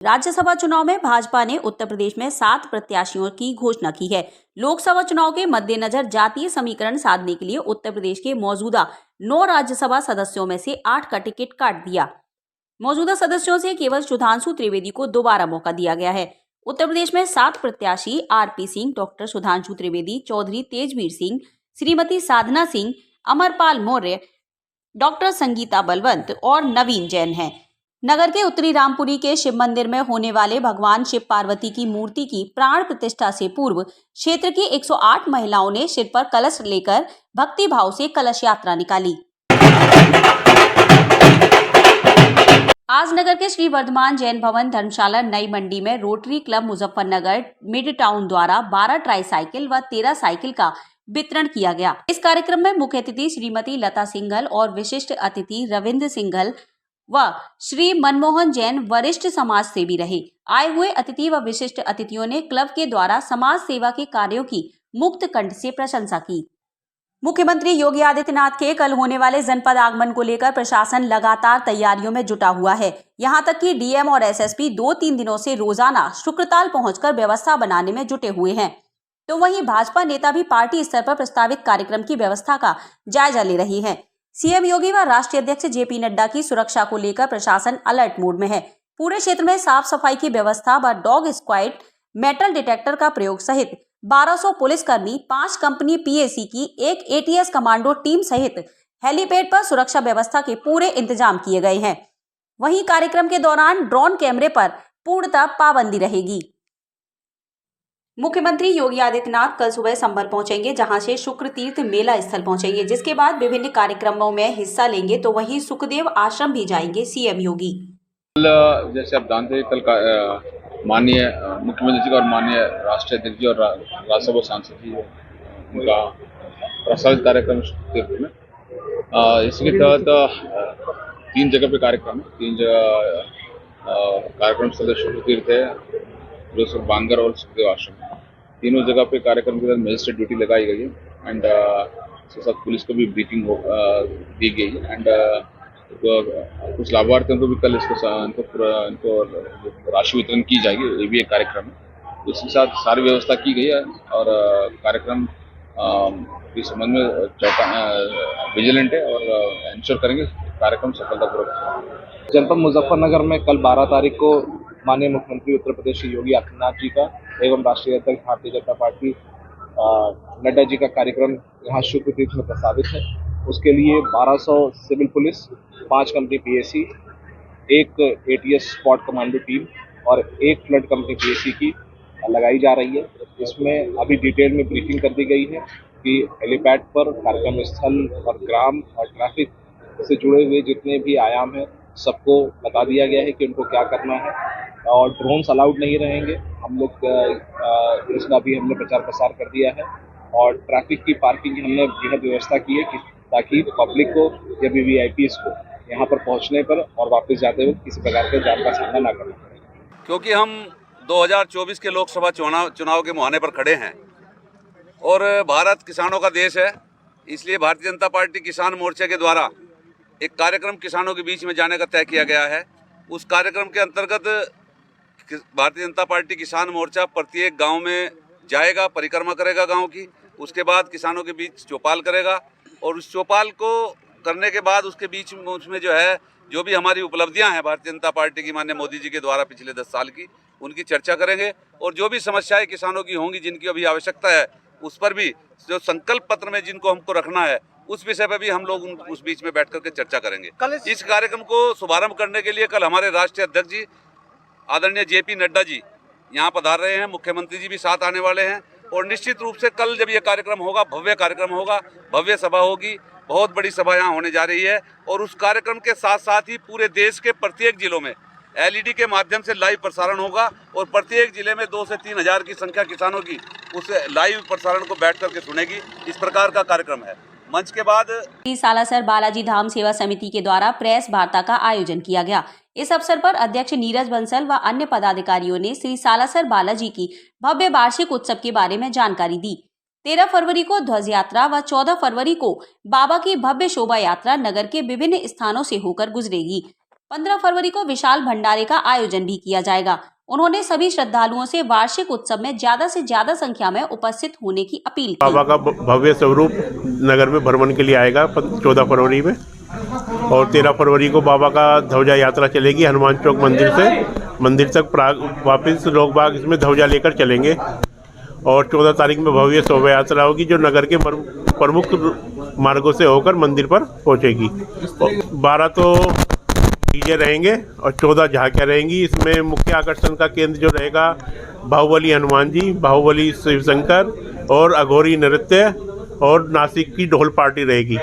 राज्यसभा चुनाव में भाजपा ने उत्तर प्रदेश में 7 प्रत्याशियों की घोषणा की है। लोकसभा चुनाव के मद्देनजर जातीय समीकरण साधने के लिए उत्तर प्रदेश के मौजूदा 9 राज्यसभा सदस्यों में से 8 का टिकट काट दिया। मौजूदा सदस्यों से केवल सुधांशु त्रिवेदी को दोबारा मौका दिया गया है। उत्तर प्रदेश में 7 प्रत्याशी आरपी सिंह, डॉक्टर सुधांशु त्रिवेदी, चौधरी तेजवीर सिंह, श्रीमती साधना सिंह, अमरपाल मौर्य, डॉक्टर संगीता बलवंत और नवीन जैन हैं। नगर के उत्तरी रामपुरी के शिव मंदिर में होने वाले भगवान शिव पार्वती की मूर्ति की प्राण प्रतिष्ठा से पूर्व क्षेत्र की 108 महिलाओं ने सिर पर कलश लेकर भक्ति भाव से कलश यात्रा निकाली। आज नगर के श्री वर्धमान जैन भवन धर्मशाला नई मंडी में rotary club Muzaffarnagar mid town द्वारा 12 ट्राईसाइकिल व 13 साइकिल का वितरण किया गया। इस कार्यक्रम में मुख्य अतिथि श्रीमती लता सिंघल और विशिष्ट अतिथि रविंद्र सिंघल व श्री मनमोहन जैन वरिष्ठ समाज सेवी रहे। आए हुए अतिथि व विशिष्ट अतिथियों ने क्लब के द्वारा समाज सेवा के कार्यों की मुक्त कंठ से प्रशंसा की। मुख्यमंत्री योगी आदित्यनाथ के कल होने वाले जनपद आगमन को लेकर प्रशासन लगातार तैयारियों में जुटा हुआ है। यहां तक कि डीएम और एसएसपी 2-3 दिनों से रोजाना शुक्रताल पहुंचकर व्यवस्था बनाने में जुटे हुए हैं। तो वहीं भाजपा नेता भी पार्टी स्तर पर प्रस्तावित कार्यक्रम की व्यवस्था का जायजा ले रही हैं। सीएम योगी व राष्ट्रीय अध्यक्ष जेपी नड्डा की सुरक्षा को लेकर प्रशासन अलर्ट मोड में है। पूरे क्षेत्र में साफ सफाई की व्यवस्था व डॉग स्क्वाड, मेटल डिटेक्टर का प्रयोग सहित 1200 पुलिसकर्मी, 5 कंपनी पीएसी की 1 एटीएस कमांडो टीम सहित हेलीपैड पर सुरक्षा व्यवस्था के पूरे इंतजाम किए गए हैं। वहीं कार्यक्रम के दौरान ड्रोन कैमरे पर पूर्णतः पाबंदी रहेगी। मुख्यमंत्री योगी आदित्यनाथ कल सुबह संभल पहुंचेंगे, जहां से शुक्र तीर्थ मेला स्थल पहुंचेंगे, जिसके बाद विभिन्न कार्यक्रमों में हिस्सा लेंगे। तो वहीं सुखदेव आश्रम भी जाएंगे सीएम योगी। कल जैसे आप जानते हैं, कल माननीय मुख्यमंत्री जी और माननीय राष्ट्रीय अध्यक्ष जी और राज्यसभा सांसद जी उनका प्रसारित कार्यक्रम तीर्थ में इसके तहत 3 जगह पे कार्यक्रम है। 3 जगह कार्यक्रम स्थल शुक्र तीर्थ है, जो बांगर और सुखदेव आश्रम। तीनों जगह पे कार्यक्रम के तहत मजिस्ट्रेट ड्यूटी लगाई गई है एंड उसके साथ पुलिस को भी ब्रीफिंग दी गई है एंड कुछ लाभार्थियों को भी कल इनको राशि वितरण की जाएगी। ये भी एक कार्यक्रम है। इसके साथ सारी व्यवस्था की गई है और कार्यक्रम के संबंध में विजिलेंट है और इंश्योर करेंगे कार्यक्रम सफलतापूर्वक। जनपद मुजफ्फरनगर में कल 12 तारीख को माननीय मुख्यमंत्री उत्तर प्रदेश योगी आदित्यनाथ जी का एवं राष्ट्रीय अध्यक्ष भारतीय जनता पार्टी नड्डा जी का कार्यक्रम यहाँ शुक्र तीर्थ में प्रस्तावित है। उसके लिए 1200 civil police, 5 company PAC, 1 ATS spot commando team और 1 फ्लड कंपनी पीएसी की लगाई जा रही है। इसमें अभी डिटेल में ब्रीफिंग कर दी गई है कि हेलीपैड पर कार्यक्रम स्थल और ग्राम और ट्रैफिक से जुड़े हुए जितने भी आयाम हैं सबको बता दिया गया है कि उनको क्या करना है और ड्रोन्स अलाउड नहीं रहेंगे। हम लोग इसका भी हमने प्रचार प्रसार कर दिया है और ट्रैफिक की पार्किंग की हमने बेहद व्यवस्था की है ताकि पब्लिक को या वीवीआईपीज़ को यहाँ पर पहुँचने पर और वापस जाते हुए किसी प्रकार के जाम का सामना ना करना पड़े। क्योंकि हम 2024 के लोकसभा चुनाव के मुहाने पर खड़े हैं और भारत किसानों का देश है, इसलिए भारतीय जनता पार्टी किसान मोर्चे के द्वारा एक कार्यक्रम किसानों के बीच में जाने का तय किया गया है। उस कार्यक्रम के अंतर्गत भारतीय जनता पार्टी किसान मोर्चा प्रत्येक गांव में जाएगा, परिक्रमा करेगा गांव की। उसके बाद किसानों के बीच चौपाल करेगा और उस चौपाल को करने के बाद उसके बीच में उसमें जो है जो भी हमारी उपलब्धियां हैं भारतीय जनता पार्टी की माननीय मोदी जी के द्वारा पिछले 10 साल की, उनकी चर्चा करेंगे और जो भी समस्याएं किसानों की होंगी, जिनकी अभी आवश्यकता है, उस पर भी जो संकल्प पत्र में जिनको हमको रखना है उस विषय पर भी हम लोग उस बीच में बैठ करके चर्चा करेंगे। इस कार्यक्रम को शुभारंभ करने के लिए कल हमारे राष्ट्रीय अध्यक्ष जी आदरणीय जेपी नड्डा जी यहाँ पधार रहे हैं, मुख्यमंत्री जी भी साथ आने वाले हैं और निश्चित रूप से कल जब ये कार्यक्रम होगा, भव्य कार्यक्रम होगा, भव्य सभा होगी, बहुत बड़ी सभा यहाँ होने जा रही है और उस कार्यक्रम के साथ साथ ही पूरे देश के प्रत्येक जिलों में एलईडी के माध्यम से लाइव प्रसारण होगा और प्रत्येक जिले में 2 से 3 हजार की संख्या किसानों की उस लाइव प्रसारण को बैठ करके सुनेगी। इस प्रकार का कार्यक्रम है। मंच के बाद श्री सालासर बालाजी धाम सेवा समिति के द्वारा प्रेस वार्ता का आयोजन किया गया। इस अवसर पर अध्यक्ष नीरज बंसल व अन्य पदाधिकारियों ने श्री सालासर बालाजी की भव्य वार्षिक उत्सव के बारे में जानकारी दी। 13 फरवरी को ध्वज यात्रा व 14 फरवरी को बाबा की भव्य शोभा यात्रा नगर के विभिन्न स्थानों से होकर गुजरेगी। 15 फरवरी को विशाल भंडारे का आयोजन भी किया जाएगा। उन्होंने सभी श्रद्धालुओं से वार्षिक उत्सव में ज्यादा से ज्यादा संख्या में उपस्थित होने की अपील की। बाबा का भव्य स्वरूप नगर में भ्रमण के लिए आएगा 14 फरवरी में, और 13 फरवरी को बाबा का ध्वजा यात्रा चलेगी हनुमान चौक मंदिर से मंदिर तक। वापस लोग बाग इसमें ध्वजा लेकर चलेंगे, और 14 तारीख में भव्य शोभा यात्रा होगी जो नगर के प्रमुख मार्गों से होकर मंदिर पर पहुंचेगी। 12 तो डीजे रहेंगे और 14 झांकियाँ रहेंगी। इसमें मुख्य आकर्षण का केंद्र जो रहेगा बाहुबली हनुमान जी, बाहुबली शिव शंकर और अघोरी नृत्य और नासिक की ढोल पार्टी रहेगी।